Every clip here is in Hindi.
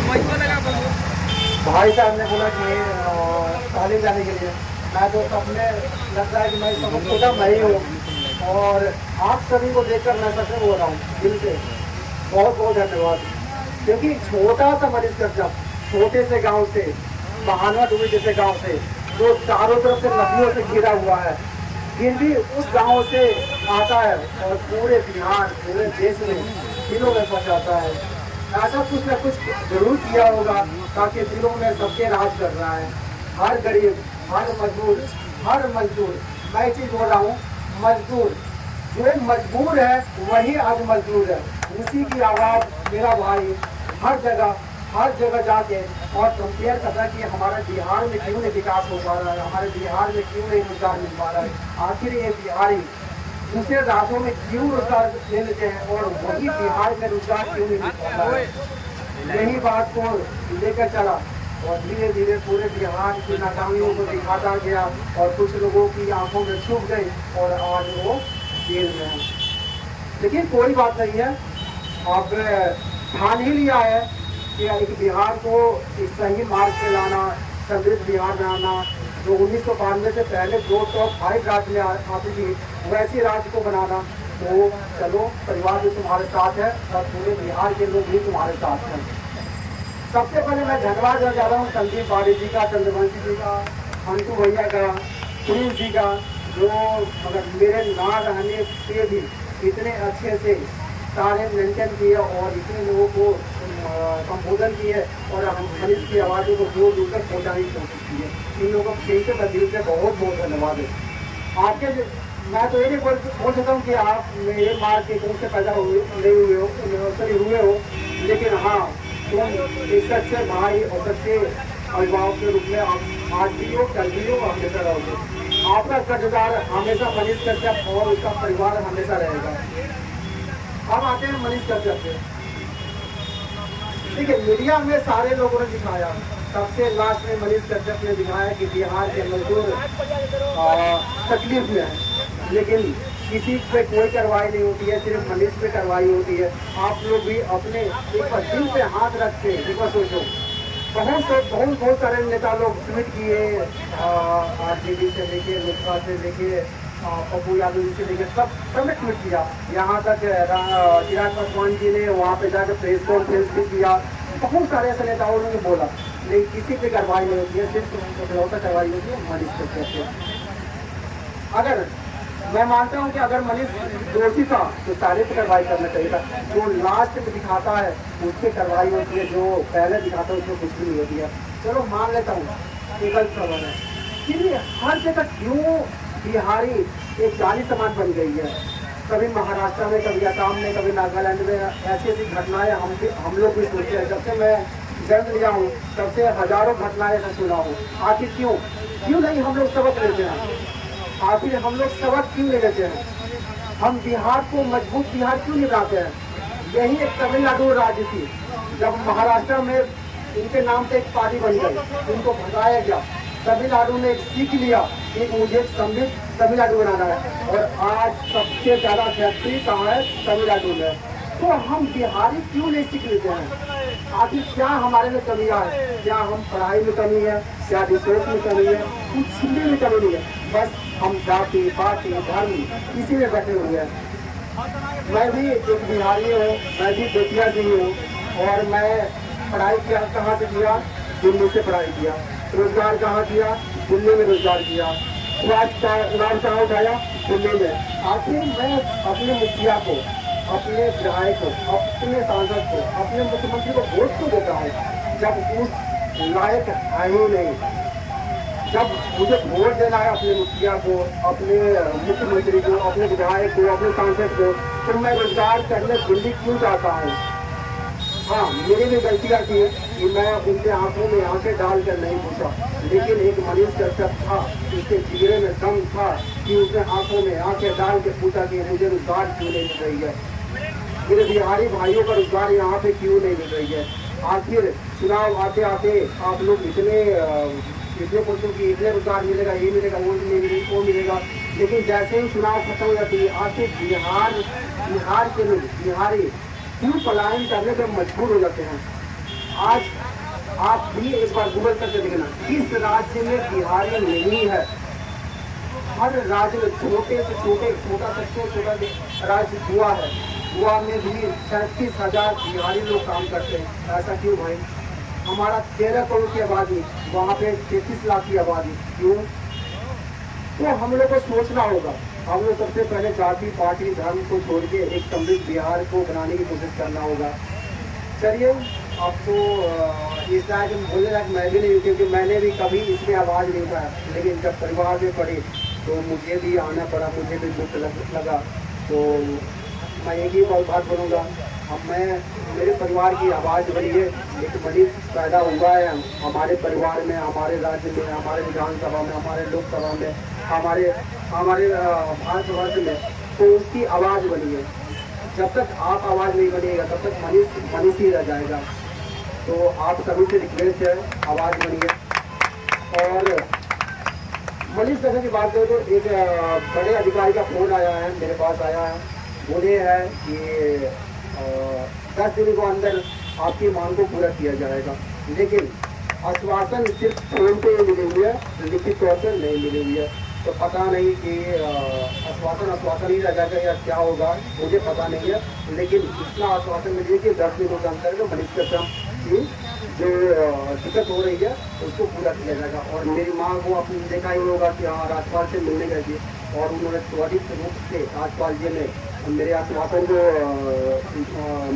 भाई साहब ने बोला कि तालीम जाने के लिए मैं तो अपने लगता है कि मैं सबको छोटा मैं ही हूँ और आप सभी को देखकर मैं सच में बोल रहा हूँ दिल से बहुत बहुत धन्यवाद। क्योंकि छोटा सा मरीज कस्बा छोटे से गांव से महानवा डूबी जैसे गांव से जो चारों तरफ से नदियों से घिरा हुआ है फिर भी उस गांव से आता है और पूरे बिहार पूरे देश में दिलों में पहुंचाता है। ऐसा कुछ न कुछ जरूर किया होगा ताकि दिलों में सबके राज कर रहा है। हर गरीब हर मजदूर मैं एक चीज बोल रहा हूँ मजदूर जो मजबूर है वही आज मजदूर है। उसी की आवाज मेरा भाई हर जगह जाके और कंपेयर करता है कि हमारे बिहार में क्यों नहीं विकास हो पा रहा है, हमारे बिहार में क्यों नहीं रोजगार मिल पा रहा है। आखिर ये बिहारी दूसरे राज्यों में क्यों रोजगार ले लेते हैं और वही बिहार में रोजगार क्यों नहीं मिल पा रहा है। यही बात को लेकर चला और धीरे धीरे पूरे बिहार की नाकामियों को दिखाता गया और कुछ लोगों की आंखों में छुप गई और आज वो जेल में है। लेकिन कोई बात नहीं है, अब ठान ही लिया है कि एक बिहार को इस सही मार्ग पे लाना, समृद्ध बिहार में आना। जो 1992 से पहले जो टॉप 5 राज्य में आती थी वैसी राज्य को बनाना। तो चलो परिवार भी तुम्हारे साथ है और पूरे बिहार के लोग भी तुम्हारे साथ हैं। सबसे पहले मैं धन्यवाद देना चाहता हूँ संदीप बाड़ी जी का, चंद्रवंशी जी का, हंटू भैया का, प्रिंस जी का, जो मगर मेरे ना रहने से भी इतने अच्छे से सारे मेंटेन किए और इतने लोगों को संबोधन किए और हम इसकी आवाज़ों को दूर दूर तक पहुँचाने की कोशिश की है। इन लोगों को फिर से दिल से बहुत बहुत धन्यवाद है। आपके मैं तो ये नहीं बोल सकता हूँ कि आप मेरे मार्ग के कौन से पैदा नहीं हुए हो, लेकिन हाँ तुम एक सच्चे भाई और सच्चे अभिभावक के रूप में आप आज भी हो, कल भी हो, हमेशा रहोगे। आपका कर्जदार हमेशा मनीष कश्यप और उसका परिवार हमेशा रहेगा। अब आते हैं मनीष कश्यप से। देखिए मीडिया में सारे लोगों ने दिखाया, सबसे लास्ट में मनीष कश्यप ने दिखाया कि बिहार के मजदूर तकलीफ में है, लेकिन किसी पे कोई कार्रवाई नहीं होती है, सिर्फ मनीष पे कार्रवाई होती है। आप लोग भी अपने एक बार दिल पे हाथ रख के एक बार सोचो। बहुत सारे नेता लोग ट्वीट किए, आरजेडी से लेके लोकसभा से लेके पप्पू यादव जी से लेके सबने ट्वीट किया। यहाँ तक चिराग पासवान जी ने वहाँ पे जाकर प्रेस कॉन्फ्रेंस भी किया। बहुत सारे ऐसे नेताओं ने बोला, लेकिन किसी पे कार्रवाई नहीं होती है, सिर्फ कार्रवाई होती है मनीष कश्यप पे। अगर मैं मानता हूँ कि अगर मनीष दोषी था तो सारे पे कार्रवाई करना चाहिए था। जो लास्ट में दिखाता है उस पर कार्रवाई होती है, जो पहले दिखाता है उसमें कुछ भी नहीं होती है। चलो मान लेता हूँ ये गलत खबर है, फिर हर जगह क्यों बिहारी एक जाली समान बन गई है। कभी महाराष्ट्र में, कभी असम में, कभी नागालैंड में ऐसी ऐसी घटनाएं हम लोग भी सोचते हैं। जब से मैं जन्म लिया हूँ तब से हजारों घटनाएं ऐसा सुना हूँ। आखिर क्यों नहीं हम लोग सबक लेते हैं? आखिर हम लोग सबक क्यों ले लेते हैं? हम बिहार को मजबूत बिहार क्यों नहीं बनाते हैं? यही एक तमिलनाडु राज्य थी, जब महाराष्ट्र में इनके नाम पे एक पार्टी बन गई, इनको भगाया गया। तमिलनाडु ने सीख लिया कि मुझे समृद्ध तमिलनाडु बनाना है और आज सबसे ज़्यादा फैक्ट्री कहाँ है? तमिलनाडु में। तो हम बिहारी क्यों नहीं सीख लेते हैं? आखिर क्या हमारे में कमियाँ है? क्या हम पढ़ाई में कमी है? क्या रिसोर्स में कमी है? कुछ भी में कमी नहीं है, बस हम जाति पार्टी धर्म इसी में बैठे हुए हैं। मैं भी एक बिहारी हूँ, मैं भी बेटिया भी हूँ और मैं पढ़ाई किया कहाँ से किया? दिल्ली से पढ़ाई किया। रोजगार कहाँ किया? दिल्ली में रोजगार किया। राज कहाँ उठाया? दिल्ली में। आखिर मैं अपने मुखिया को, अपने विधायक को, अपने सांसद को, अपने मुख्यमंत्री को वोट क्यों देता हूँ जब उस लायक है ही नहीं? जब मुझे वोट देना है अपने मुखिया को, अपने मुख्यमंत्री को, अपने विधायक को, अपने सांसद को, तो मैं रोजगार करने दिल्ली क्यों जाता हूँ? हाँ, मेरी भी गलतियाँ थी कि मैं उनके आंखों में आंखें डालकर नहीं पूछा, लेकिन एक मनीष कश्यप था, उसके जिगरे में दम था कि उसने आंखों में आंखें डाल के पूछा कि मुझे रोजगार क्यों नहीं मिल रही है, मेरे बिहारी भाइयों का रोजगार यहाँ पे क्यों नहीं मिल रही है। आखिर चुनाव आते आते आप लोग इतने पूछो कि इतने रोजगार मिलेगा, ये मिलेगा, वो मिलेगा, लेकिन जैसे ही चुनाव खत्म हो जाती है आखिर बिहार के लोग बिहारी क्यों पलायन करने पर मजबूर हो जाते हैं? आज आप भी एक बार गूगल करके देखना, किस राज्य में बिहारी नहीं है। हर राज्य में छोटे से छोटे, छोटा सबसे छोटा राज्य गोवा है, गोवा में भी 37,000 बिहारी लोग काम करते हैं। ऐसा क्यों भाई? हमारा 13 करोड़ की आबादी, वहाँ पे 33 लाख की आबादी, क्यों? तो हम लोग को सोचना होगा। हम लोग सबसे पहले जाति पार्टी धर्म को छोड़ के एक समृद्ध बिहार को बनाने की कोशिश करना होगा। चलिए, अब तो इस लायक बोलने लायक मैं भी नहीं हूँ, क्योंकि मैंने भी कभी इसमें आवाज़ नहीं उठाया, लेकिन जब परिवार में पड़ी तो मुझे भी आना पड़ा, मुझे भी दुख लगा। तो मैं एक ही बात बोलूँगा, अब मैं मेरे परिवार की आवाज़ बनी है, एक मनीष पैदा हुआ है हमारे परिवार में, हमारे राज्य में, हमारे विधानसभा में, हमारे लोकसभा में, हमारे भारतवर्ष में, तो उसकी आवाज़ बनी है। जब तक आप आवाज़ नहीं बनेगा तब तक मनीष ही रह जाएगा। तो आप सभी से रिक्वेस्ट है, आवाज़ बनिए। और मनीष दत्ता की बात करें तो एक बड़े अधिकारी का फोन आया है, मेरे पास आया है, बोले है कि 10 दिन के अंदर आपकी मांग को पूरा किया जाएगा, लेकिन आश्वासन सिर्फ फोन पे मिली हुई है, लिखित तौर पर नहीं मिली हुई है। तो पता नहीं कि आश्वासन ही रह जाएगा या क्या होगा, मुझे पता नहीं है, लेकिन इतना आश्वासन मिलिए कि 10 दिनों के अंदर जो मनीष दत्ता की जो दिक्कत हो रही है उसको पूरा किया जाएगा। और मेरी माँ को आपने देखा ही होगा कि हाँ, राज्यपाल से मिलने गए थे और उन्होंने त्वरित रूप से राज्यपाल जी ने मेरे आश्वासन को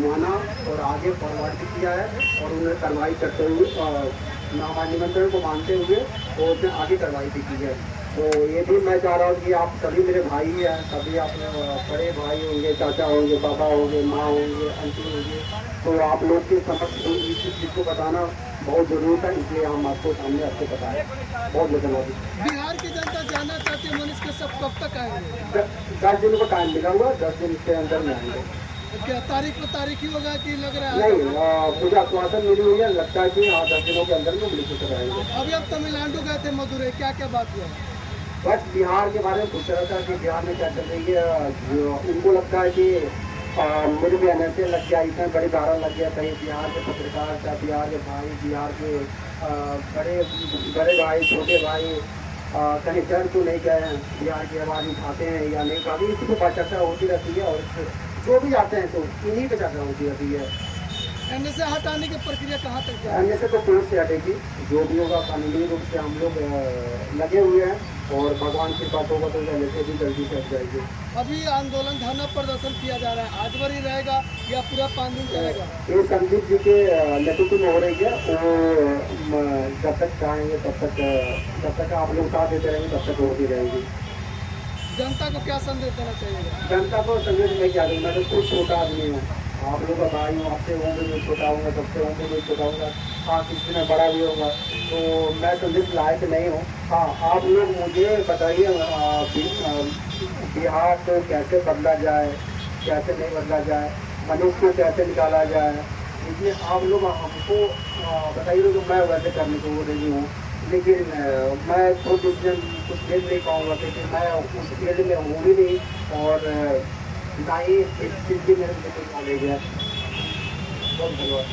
माना और आगे फॉरवर्ड भी किया है, और उन्होंने कार्रवाई करते हुए निमंत्रण को मानते हुए और उसने आगे कार्रवाई भी की है। तो ये भी मैं चाह रहा हूँ कि आप सभी मेरे भाई हैं, सभी आप बड़े भाई होंगे, चाचा होंगे, पापा होंगे, माँ होंगे, आंटी होंगे, तो आप लोग के समक्ष इस चीज़ को बताना बहुत ज़रूरत है, इसलिए हम आपको सामने आपको बताएं। बहुत धन्यवाद। बिहार की जनता जानना चाहती है मनीष कश्यप कब तक आएंगे? 10 दिन को टाइम मिला हुआ, 10 दिन के अंदर में आएंगे। क्या तारीख पर तारीख ही होगा कि लग रहा है? नहीं, मुझे आश्वासन मिली हुई है, लगता है कि हाँ 10 दिनों के अंदर में मिल चुके रहेंगे। अभी आप तमिलनाडु गए थे, मदुरई, क्या क्या बात हुआ? बस बिहार के बारे में पूछ रहा था कि बिहार में क्या चल रही है। उनको लगता है कि मुझे भी NSA लग गया, इतना बड़ी धारा लग गया, कहीं बिहार के पत्रकार, चाहे बिहार के भाई, बिहार के बड़े भाई, छोटे भाई कहीं डर तो नहीं गए हैं, बिहार की आवाज़ उठाते हैं या नहीं उठाते, इसी पर चर्चा होती रहती है। और जो भी आते हैं तो इन्हीं पर चर्चा होती रहती है। NSA हटाने की प्रक्रिया कहाँ तक जाए? NSA तो कोर्ट से हटेगी, जो भी होगा कानूनी रूप से हम लोग लगे हुए हैं, और भगवान की बात होगा तो NSA भी जल्दी से हट जाएगी। अभी आंदोलन, धरना प्रदर्शन किया जा रहा है, आज भर ही रहेगा या पूरा 5 दिन चलेगा? ये संदीप जी के नेतृत्व में हो रही है, वो जब तक चाहेंगे जब तक आप लोग साथ देते रहेंगे तब तक होती रहेगी। जनता को क्या संदेश देना चाहिए? जनता को संदेश में क्या दूँ, मैं तो खुद छोटा आदमी हूँ, आप लोग का भाई हूँ, आपसे होंगे मैं छोटा हूँगा, सबसे होंगे मैं छोटा हूँगा, हाँ किसी में बड़ा भी होगा, तो मैं संदेश लायक नहीं हूँ। हाँ, आप लोग मुझे बताइए बिहार को कैसे बदला जाए, कैसे नहीं बदला जाए, मनीष को कैसे निकाला जाए, इसलिए आप लोग हमको बताइए। तो मैं वैसे करने को रेडी हूँ, लेकिन मैं खुद डिसीजन कुछ ले नहीं पाऊँगा, क्योंकि मैं उस फील्ड में हूँ भी नहीं, और ना ही इस चीज़ की मेरे को नॉलेज है। बहुत धन्यवाद।